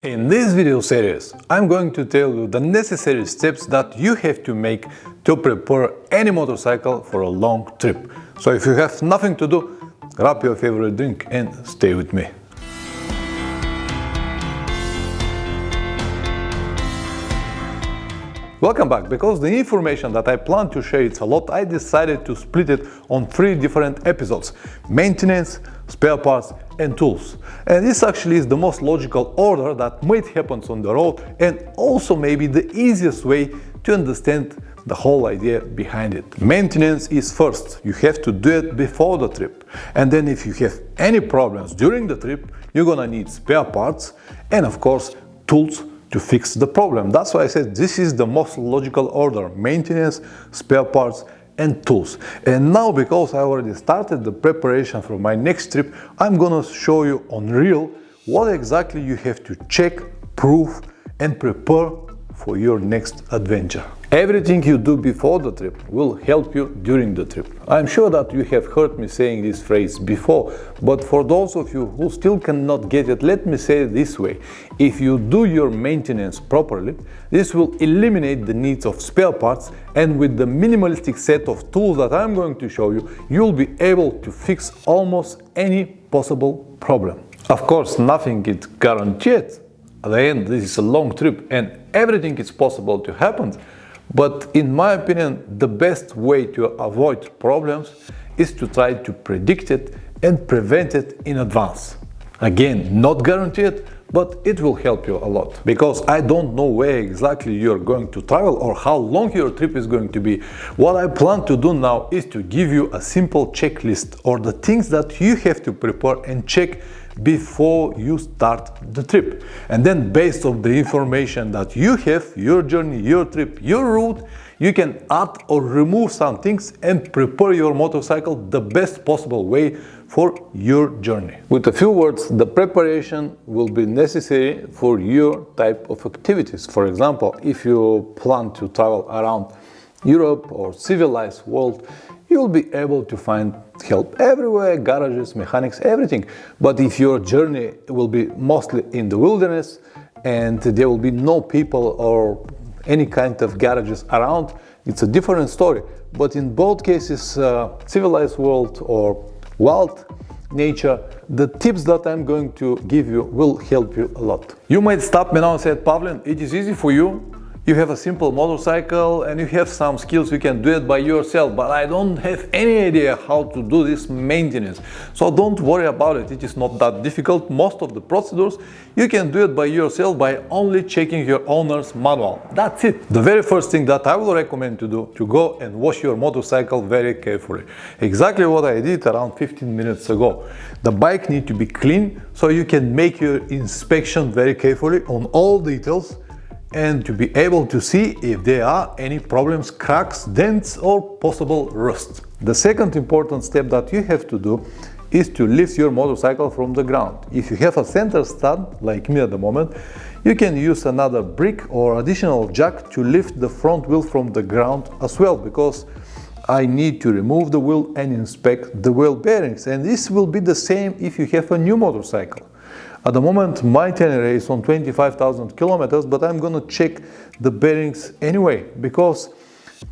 In this video series, I'm going to tell you the necessary steps that you have to make to prepare any motorcycle for a long trip. So if you have nothing to do, grab your favorite drink and stay with me. Welcome back. Because the information that I plan to share is a lot, I decided to split it on 3 different episodes: maintenance, spare parts and tools. And this actually is the most logical order that might happen on the road, and also maybe the easiest way to understand the whole idea behind it. Maintenance is first. You have to do it before the trip. And then if you have any problems during the trip, you're gonna need spare parts and of course tools to fix the problem. That's why I said this is the most logical order: maintenance, spare parts and tools. And now, because I already started the preparation for my next trip, I'm gonna show you on real what exactly you have to check, prove and prepare for your next adventure. Everything you do before the trip will help you during the trip. I'm sure that you have heard me saying this phrase before, but for those of you who still cannot get it, let me say it this way. If you do your maintenance properly, this will eliminate the needs of spare parts, and with the minimalistic set of tools that I'm going to show you, you'll be able to fix almost any possible problem. Of course, nothing is guaranteed. At the end, this is a long trip and everything is possible to happen. But in my opinion, the best way to avoid problems is to try to predict it and prevent it in advance. Again, not guaranteed, but it will help you a lot. Because I don't know where exactly you're going to travel or how long your trip is going to be. What I plan to do now is to give you a simple checklist, or the things that you have to prepare and check before you start the trip. And then based on the information that you have, your journey, your trip, your route, you can add or remove some things and prepare your motorcycle the best possible way for your journey. With a few words, the preparation will be necessary for your type of activities. For example, if you plan to travel around Europe or civilized world, you'll be able to find help everywhere, garages, mechanics, everything. But if your journey will be mostly in the wilderness and there will be no people or any kind of garages around, it's a different story. But in both cases, civilized world or wild nature, the tips that I'm going to give you will help you a lot. You might stop me now and say, Pavlin, it is easy for you. You have a simple motorcycle and you have some skills, you can do it by yourself, but I don't have any idea how to do this maintenance. So don't worry about it, it is not that difficult. Most of the procedures you can do it by yourself by only checking your owner's manual. That's it. The very first thing that I will recommend to do, to go and wash your motorcycle very carefully. Exactly what I did around 15 minutes ago. The bike needs to be clean so you can make your inspection very carefully on all details, and to be able to see if there are any problems, cracks, dents or possible rust. The second important step that you have to do is to lift your motorcycle from the ground. If you have a center stand, like me at the moment, you can use another brick or additional jack to lift the front wheel from the ground as well, because I need to remove the wheel and inspect the wheel bearings. And this will be the same if you have a new motorcycle. At the moment, my itinerary is on 25,000 kilometers, but I'm gonna check the bearings anyway, because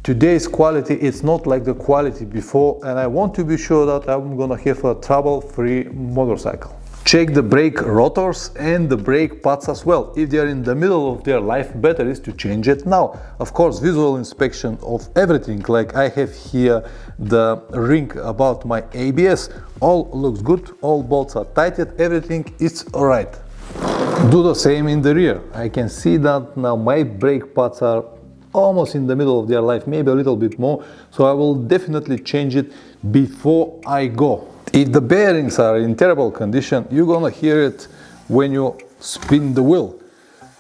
today's quality is not like the quality before, and I want to be sure that I'm gonna have a trouble-free motorcycle. Check the brake rotors and the brake pads as well. If they are in the middle of their life, better is to change it now. Of course, visual inspection of everything, like I have here the ring about my ABS, all looks good, all bolts are tightened, everything is alright. Do the same in the rear. I can see that now my brake pads are almost in the middle of their life, maybe a little bit more, so I will definitely change it before I go. If the bearings are in terrible condition, you're gonna hear it when you spin the wheel.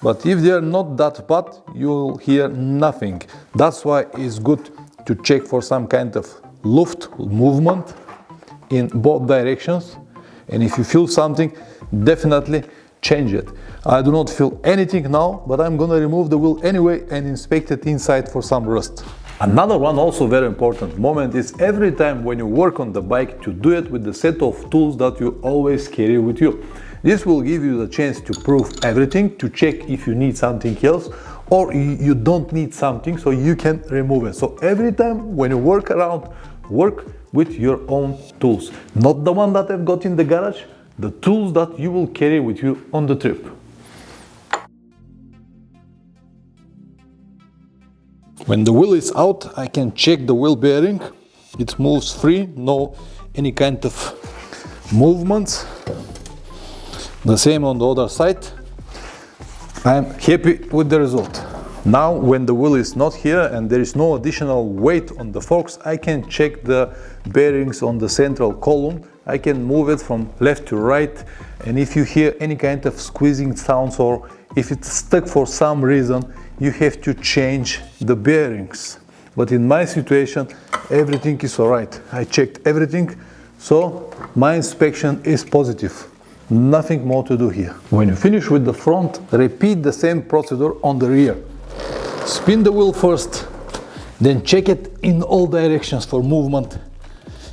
But if they are not that bad, you'll hear nothing. That's why it's good to check for some kind of luft movement in both directions. And if you feel something, definitely change it. I do not feel anything now, but I'm gonna remove the wheel anyway and inspect it inside for some rust. Another one also very important moment is every time when you work on the bike to do it with the set of tools that you always carry with you. This will give you the chance to prove everything, to check if you need something else or you don't need something, so you can remove it. So every time when you work around, work with your own tools, not the one that I've got in the garage, the tools that you will carry with you on the trip. When the wheel is out, I can check the wheel bearing. It moves free, no any kind of movements. The same on the other side. I'm happy with the result. Now when the wheel is not here and there is no additional weight on the forks, I can check the bearings on the central column. I can move it from left to right, and if you hear any kind of squeezing sounds or if it's stuck for some reason, you have to change the bearings. But in my situation, everything is alright. I checked everything, so my inspection is positive. Nothing more to do here. When you finish with the front, repeat the same procedure on the rear. Spin the wheel first, then check it in all directions for movement.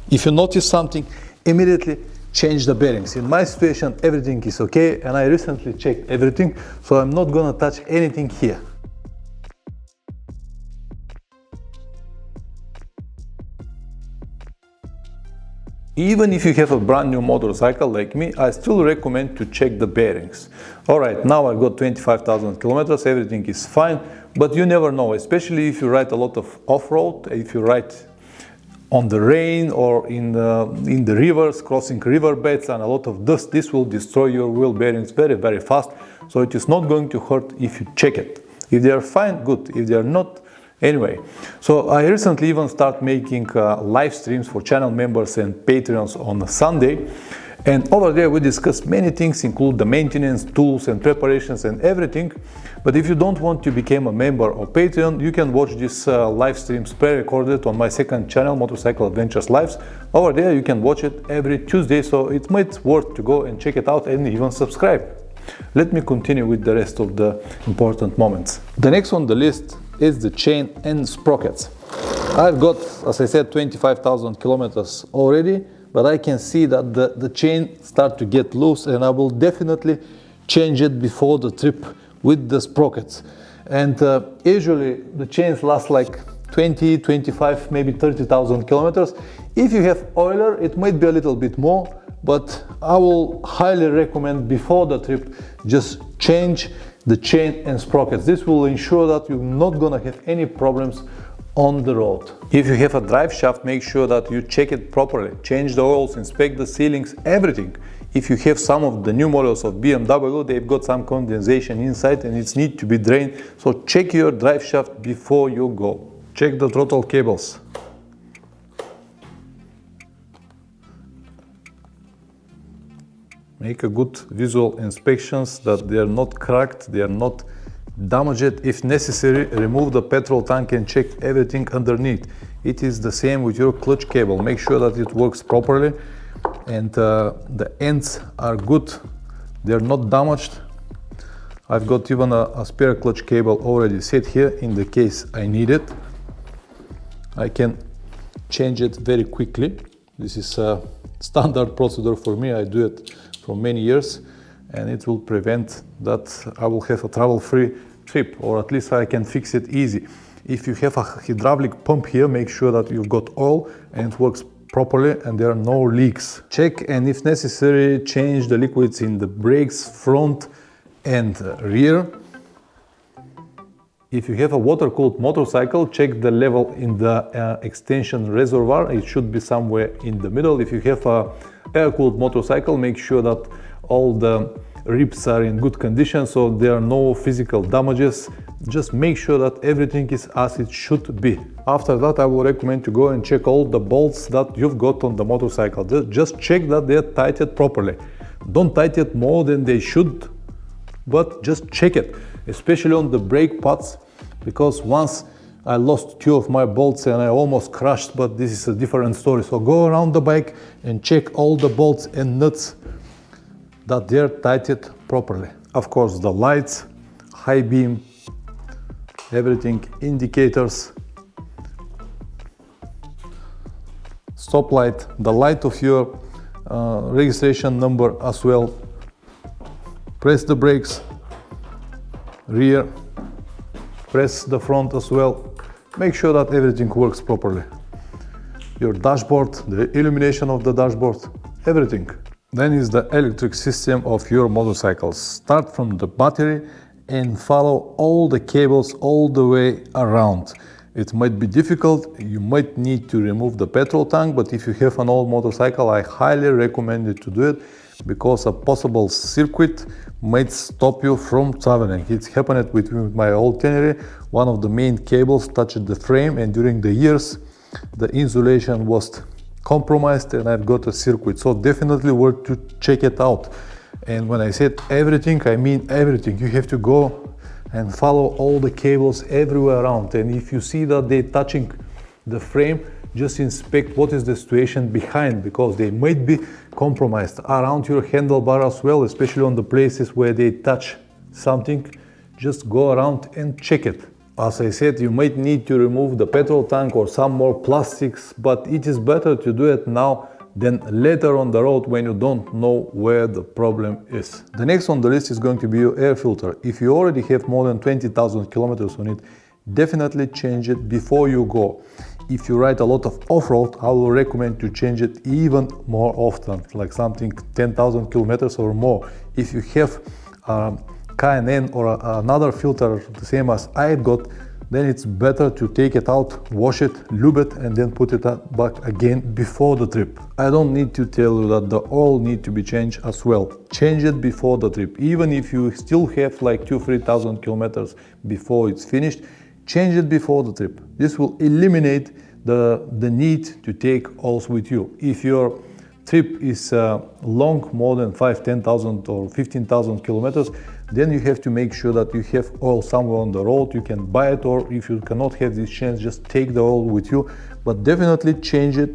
If you notice something, immediately change the bearings. In my situation, everything is okay, and I recently checked everything, so I'm not gonna touch anything here. Even if you have a brand new motorcycle like me, I still recommend to check the bearings. Alright, now I've got 25,000 kilometers, everything is fine, but you never know, especially if you ride a lot of off-road, if you ride on the rain or in the rivers, crossing riverbeds and a lot of dust, this will destroy your wheel bearings very, very fast. So it is not going to hurt if you check it. If they are fine, good. If they are not, anyway. So I recently even started making live streams for channel members and Patreons on Sunday. And over there we discuss many things, include the maintenance, tools and preparations and everything. But if you don't want to become a member of Patreon, you can watch these live streams pre-recorded on my second channel, Motorcycle Adventures Lives. Over there you can watch it every Tuesday, so it might worth to go and check it out and even subscribe. Let me continue with the rest of the important moments. The next on the list is the chain and sprockets. I've got, as I said, 25,000 kilometers already, but I can see that the chain start to get loose, and I will definitely change it before the trip with the sprockets. And usually the chains last like 20, 25, maybe 30,000 kilometers. If you have oiler, it might be a little bit more, but I will highly recommend before the trip just change the chain and sprockets. This will ensure that you're not gonna have any problems on the road. If you have a drive shaft, make sure that you check it properly. Change the oils, inspect the sealings, everything. If you have some of the new models of BMW, they've got some condensation inside and it's need to be drained. So check your drive shaft before you go. Check the throttle cables. Make a good visual inspections that they are not cracked, they are not damaged. If necessary, remove the petrol tank and check everything underneath. It is the same with your clutch cable. Make sure that it works properly and the ends are good, they are not damaged. I've got even a spare clutch cable already set here in the case I need it. I can change it very quickly. This is a standard procedure for me. I do it for many years, and it will prevent that I will have a trouble-free trip, or at least I can fix it easy. If you have a hydraulic pump here, make sure that you've got oil and it works properly and there are no leaks. Check, and if necessary, change the liquids in the brakes, front and rear. If you have a water-cooled motorcycle, check the level in the extension reservoir. It should be somewhere in the middle. If you have a air-cooled motorcycle, make sure that all the ribs are in good condition, so there are no physical damages. Just make sure that everything is as it should be. After that, I will recommend to go and check all the bolts that you've got on the motorcycle. Just check that they're tightened properly. Don't tighten it more than they should, but just check it, especially on the brake pads, because once I lost 2 of my bolts and I almost crashed, but this is a different story. So go around the bike and check all the bolts and nuts that they're tightened properly. Of course, the lights, high beam, everything, indicators, stop light, the light of your registration number as well. Press the brakes, rear, press the front as well. Make sure that everything works properly. Your dashboard, the illumination of the dashboard, everything. Then is the electric system of your motorcycle. Start from the battery and follow all the cables all the way around. It might be difficult, you might need to remove the petrol tank, but if you have an old motorcycle, I highly recommend you to do it, because a possible circuit might stop you from traveling. It's happened with my old Tenere. One of the main cables touched the frame, and during the years the insulation was compromised and I've got a circuit. So definitely worth to check it out. And when I said everything, I mean everything. You have to go and follow all the cables everywhere around, and if you see that they're touching the frame, just inspect what is the situation behind, because they might be compromised around your handlebar as well, especially on the places where they touch something. Just go around and check it. As I said, you might need to remove the petrol tank or some more plastics, but it is better to do it now than later on the road when you don't know where the problem is. The next on the list is going to be your air filter. If you already have more than 20,000 kilometers on it, definitely change it before you go. If you ride a lot of off-road, I will recommend to change it even more often, like something 10,000 kilometers or more. If you have K&N or another filter the same as I got, then it's better to take it out, wash it, lube it, and then put it back again before the trip. I don't need to tell you that the oil need to be changed as well. Change it before the trip. Even if you still have like 2,000-3,000 kilometers before it's finished, change it before the trip. This will eliminate the need to take oils with you. If your trip is long, more than 5,000-10,000 or 15,000 kilometers, then you have to make sure that you have oil somewhere on the road. You can buy it, or if you cannot have this chance, just take the oil with you, but definitely change it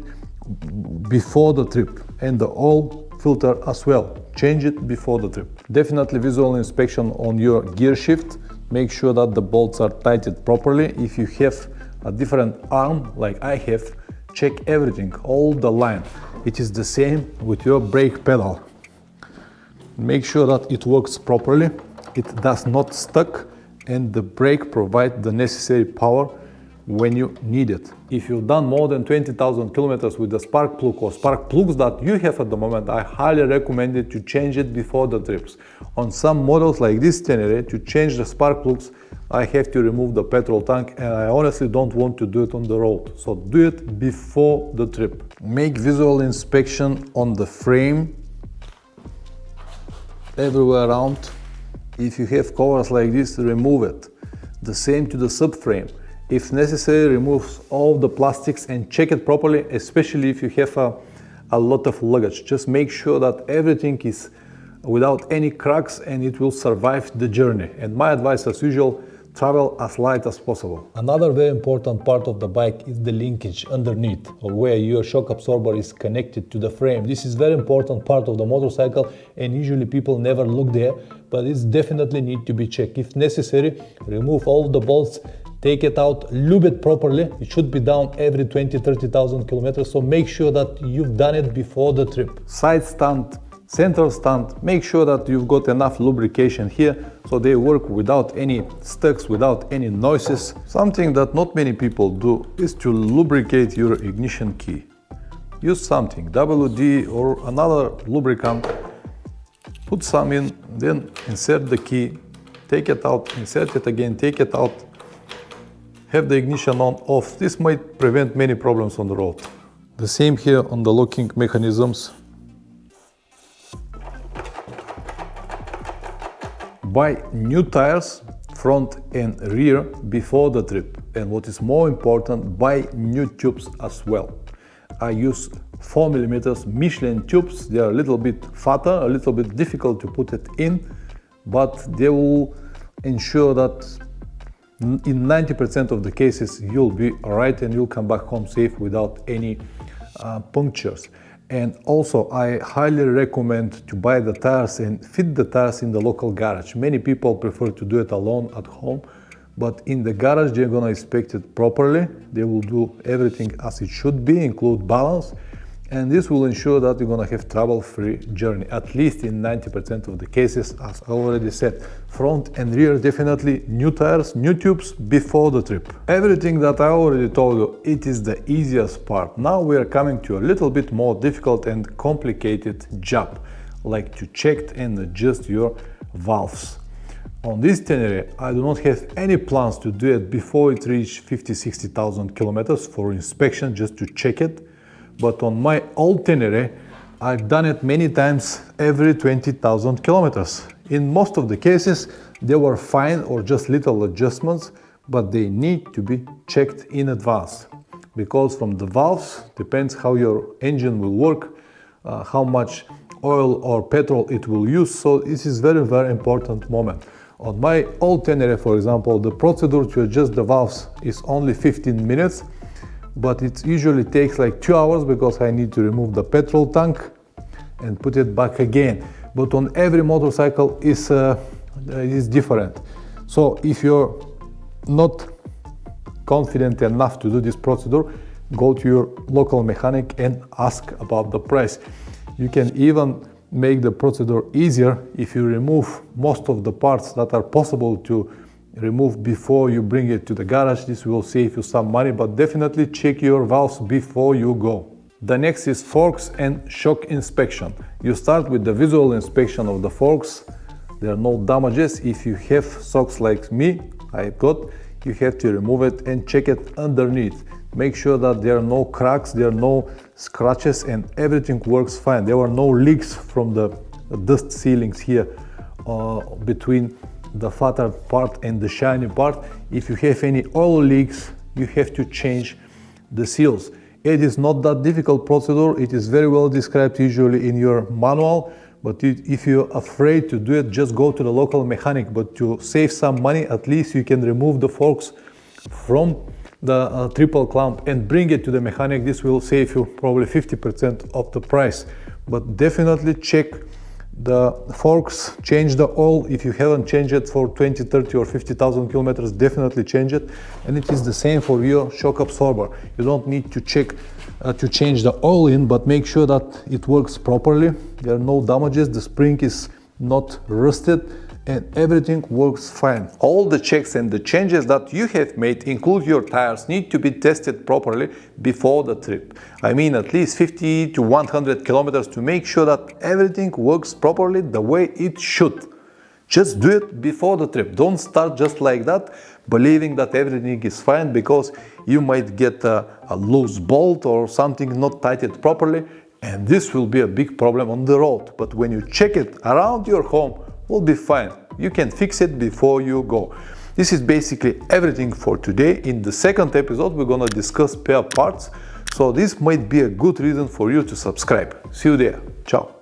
before the trip. And the oil filter as well, change it before the trip. Definitely visual inspection on your gear shift. Make sure that the bolts are tightened properly. If you have a different arm like I have, check everything, all the line. It is the same with your brake pedal. Make sure that it works properly, it does not stuck, and the brake provides the necessary power when you need it. If you've done more than 20,000 kilometers with the spark plug or spark plugs that you have at the moment, I highly recommend you to change it before the trips. On some models like this Tenere, to change the spark plugs, I have to remove the petrol tank, and I honestly don't want to do it on the road. So do it before the trip. Make visual inspection on the frame, everywhere around. If you have covers like this, remove it. The same to the subframe. If necessary, remove all the plastics and check it properly, especially if you have a lot of luggage. Just make sure that everything is without any cracks and it will survive the journey. And my advice, as usual, travel as light as possible. Another very important part of the bike is the linkage underneath, or where your shock absorber is connected to the frame. This is very important part of the motorcycle, and usually people never look there, but it's definitely need to be checked. If necessary, remove all the bolts, take it out, lube it properly. It should be done every 20-30,000 kilometers, so make sure that you've done it before the trip. Side stand, center stand, make sure that you've got enough lubrication here so they work without any stucks, without any noises. Something that not many people do is to lubricate your ignition key. Use something, WD or another lubricant, put some in, then insert the key, take it out, insert it again, take it out, have the ignition on, off. This might prevent many problems on the road. The same here on the locking mechanisms. Buy new tires, front and rear, before the trip. And what is more important, buy new tubes as well. I use 4mm Michelin tubes. They are a little bit fatter, a little bit difficult to put it in, but they will ensure that in 90% of the cases you'll be alright and you'll come back home safe without any punctures. And also, I highly recommend to buy the tires and fit the tires in the local garage. Many people prefer to do it alone at home, but in the garage they're gonna inspect it properly. They will do everything as it should be, include balance, and this will ensure that you're gonna have trouble-free journey, at least in 90% of the cases. As I already said, front and rear definitely new tires, new tubes before the trip. Everything that I already told you, it is the easiest part. Now we are coming to a little bit more difficult and complicated job, like to check and adjust your valves. On this Tenere, I do not have any plans to do it before it reaches 50-60,000 kilometers for inspection, just to check it. But on my old Tenere, I've done it many times every 20,000 kilometers. In most of the cases, they were fine or just little adjustments, but they need to be checked in advance. Because from the valves, depends how your engine will work, how much oil or petrol it will use, so this is very, very important moment. On my old Tenere, for example, the procedure to adjust the valves is only 15 minutes, but it usually takes like 2 hours because I need to remove the petrol tank and put it back again. But on every motorcycle is different. So if you're not confident enough to do this procedure, go to your local mechanic and ask about the price. You can even make the procedure easier if you remove most of the parts that are possible to remove before you bring it to the garage. This will save you some money, but definitely check your valves before you go. The next is forks and shock inspection. You start with the visual inspection of the forks. There are no damages. If you have shocks like me, I got, you have to remove it and check it underneath. Make sure that there are no cracks, there are no scratches, and everything works fine. There were no leaks from the dust sealings here between the fatter part and the shiny part. If you have any oil leaks, you have to change the seals. It is not that difficult procedure. It is very well described usually in your manual, but if you're afraid to do it, just go to the local mechanic. But to save some money, at least you can remove the forks from the triple clamp and bring it to the mechanic. This will save you probably 50% of the price. But definitely check the forks, change the oil. If you haven't changed it for 20, 30 or 50,000 kilometers, definitely change it. And it is the same for your shock absorber. You don't need to check to change the oil in, but make sure that it works properly. There are no damages, the spring is not rusted, and everything works fine. All the checks and the changes that you have made, include your tires, need to be tested properly before the trip. I mean at least 50 to 100 kilometers to make sure that everything works properly the way it should. Just do it before the trip. Don't start just like that, believing that everything is fine, because you might get a loose bolt or something not tightened properly, and this will be a big problem on the road. But when you check it around your home, will be fine. You can fix it before you go. This is basically everything for today. In the second episode, we're gonna discuss spare parts. So this might be a good reason for you to subscribe. See you there. Ciao.